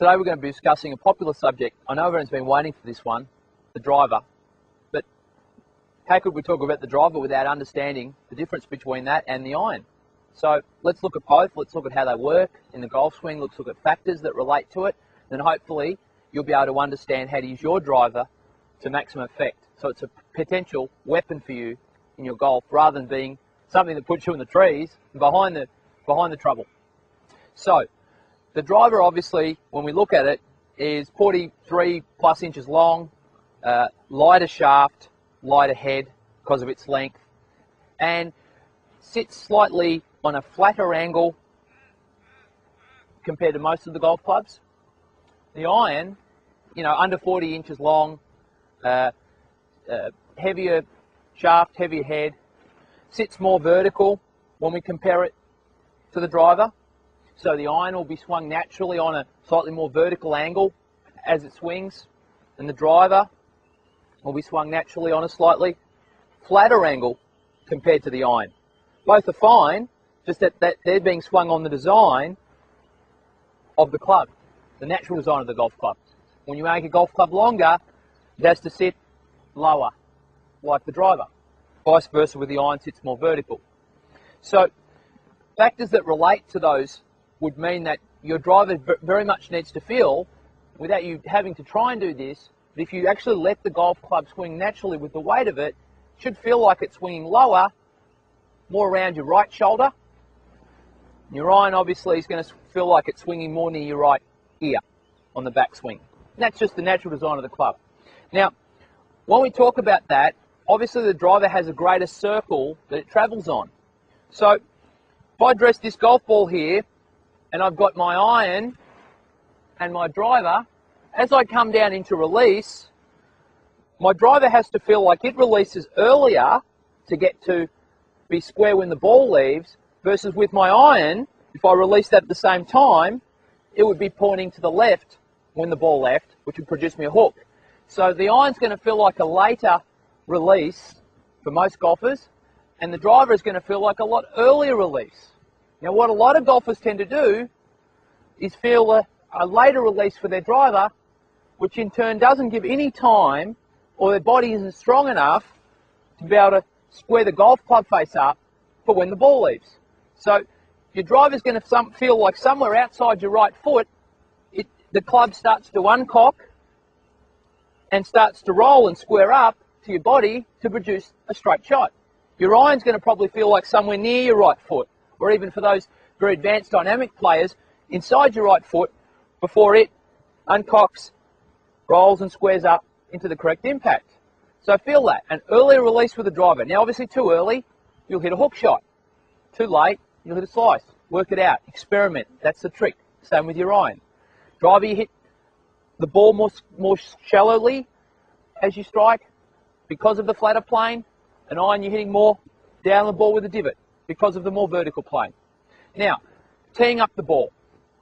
Today we're going to be discussing a popular subject. I know everyone's been waiting for this one, the driver. But how could we talk about the driver without understanding the difference between that and the iron? So let's look at both. Let's look at how they work in the golf swing. Let's look at factors that relate to it. Then hopefully you'll be able to understand how to use your driver to maximum effect. So it's a potential weapon for you in your golf rather than being something that puts you in the trees and behind the trouble. So the driver, obviously, when we look at it, is 43 plus inches long, lighter shaft, lighter head because of its length, and sits slightly on a flatter angle compared to most of the golf clubs. The iron, under 40 inches long, heavier shaft, heavier head, sits more vertical when we compare it to the driver. So the iron will be swung naturally on a slightly more vertical angle as it swings, and the driver will be swung naturally on a slightly flatter angle compared to the iron. Both are fine, just that they're being swung on the design of the club, the natural design of the golf club. When you make a golf club longer, it has to sit lower, like the driver. Vice versa with the iron, sits more vertical. So factors that relate to those would mean that your driver very much needs to feel, without you having to try and do this, that if you actually let the golf club swing naturally with the weight of it, it should feel like it's swinging lower, more around your right shoulder. Your iron obviously is going to feel like it's swinging more near your right ear on the back swing. And that's just the natural design of the club. Now, when we talk about that, obviously the driver has a greater circle that it travels on. So if I dress this golf ball here, and I've got my iron and my driver, as I come down into release, my driver has to feel like it releases earlier to get to be square when the ball leaves, versus with my iron, if I release that at the same time, it would be pointing to the left when the ball left, which would produce me a hook. So the iron's going to feel like a later release for most golfers, and the driver is going to feel like a lot earlier release. Now, what a lot of golfers tend to do is feel a later release for their driver, which in turn doesn't give any time, or their body isn't strong enough to be able to square the golf club face up for when the ball leaves. So your driver's going to feel like somewhere outside your right foot, the club starts to uncock and starts to roll and square up to your body to produce a straight shot. Your iron's going to probably feel like somewhere near your right foot, or even for those very advanced dynamic players, inside your right foot before it uncocks, rolls and squares up into the correct impact. So feel that. An earlier release with the driver. Now obviously too early, you'll hit a hook shot. Too late, you'll hit a slice. Work it out. Experiment. That's the trick. Same with your iron. Driver, you hit the ball more shallowly as you strike because of the flatter plane. An iron, you're hitting more down the ball with a divot because of the more vertical plane. Now, teeing up the ball.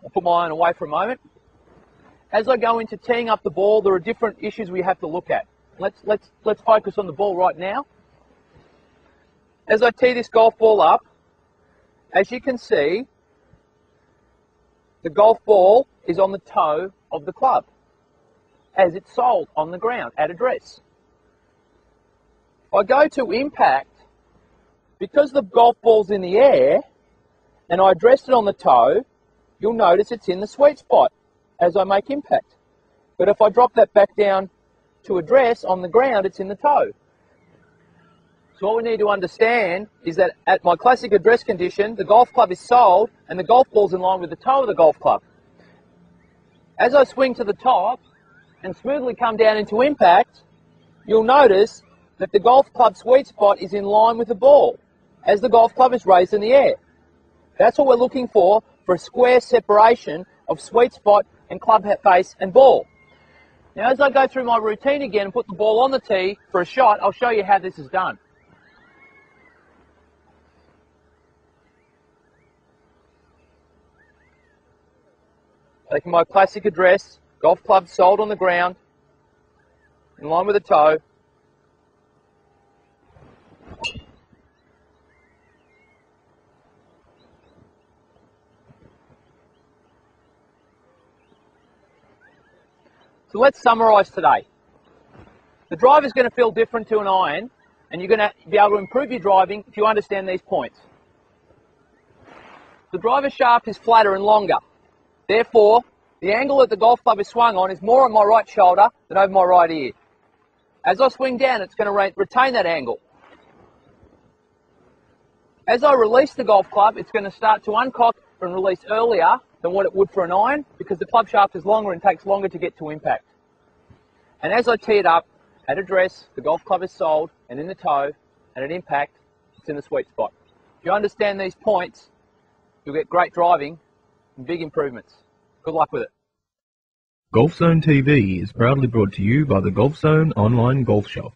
I'll put my iron away for a moment. As I go into teeing up the ball, there are different issues we have to look at. Let's focus on the ball right now. As I tee this golf ball up, as you can see, the golf ball is on the toe of the club as it's soled on the ground at address. If I go to impact, because the golf ball's in the air and I addressed it on the toe, you'll notice it's in the sweet spot as I make impact. But if I drop that back down to address on the ground, it's in the toe. So what we need to understand is that at my classic address condition, the golf club is soled and the golf ball's in line with the toe of the golf club. As I swing to the top and smoothly come down into impact, you'll notice that the golf club sweet spot is in line with the ball as the golf club is raised in the air. That's what we're looking for a square separation of sweet spot and club face and ball. Now as I go through my routine again and put the ball on the tee for a shot, I'll show you how this is done. Taking my classic address, golf club soled on the ground, in line with the toe. So let's summarise today. The drive is going to feel different to an iron, and you're going to be able to improve your driving if you understand these points. The driver shaft is flatter and longer. Therefore, the angle that the golf club is swung on is more on my right shoulder than over my right ear. As I swing down, it's going to retain that angle. As I release the golf club, it's going to start to uncock and release earlier than what it would for an iron because the club shaft is longer and takes longer to get to impact. And as I tee it up, at address, the golf club is sold, and in the toe, and at impact, it's in the sweet spot. If you understand these points, you'll get great driving and big improvements. Good luck with it. Golf Zone TV is proudly brought to you by the Golf Zone online golf shop.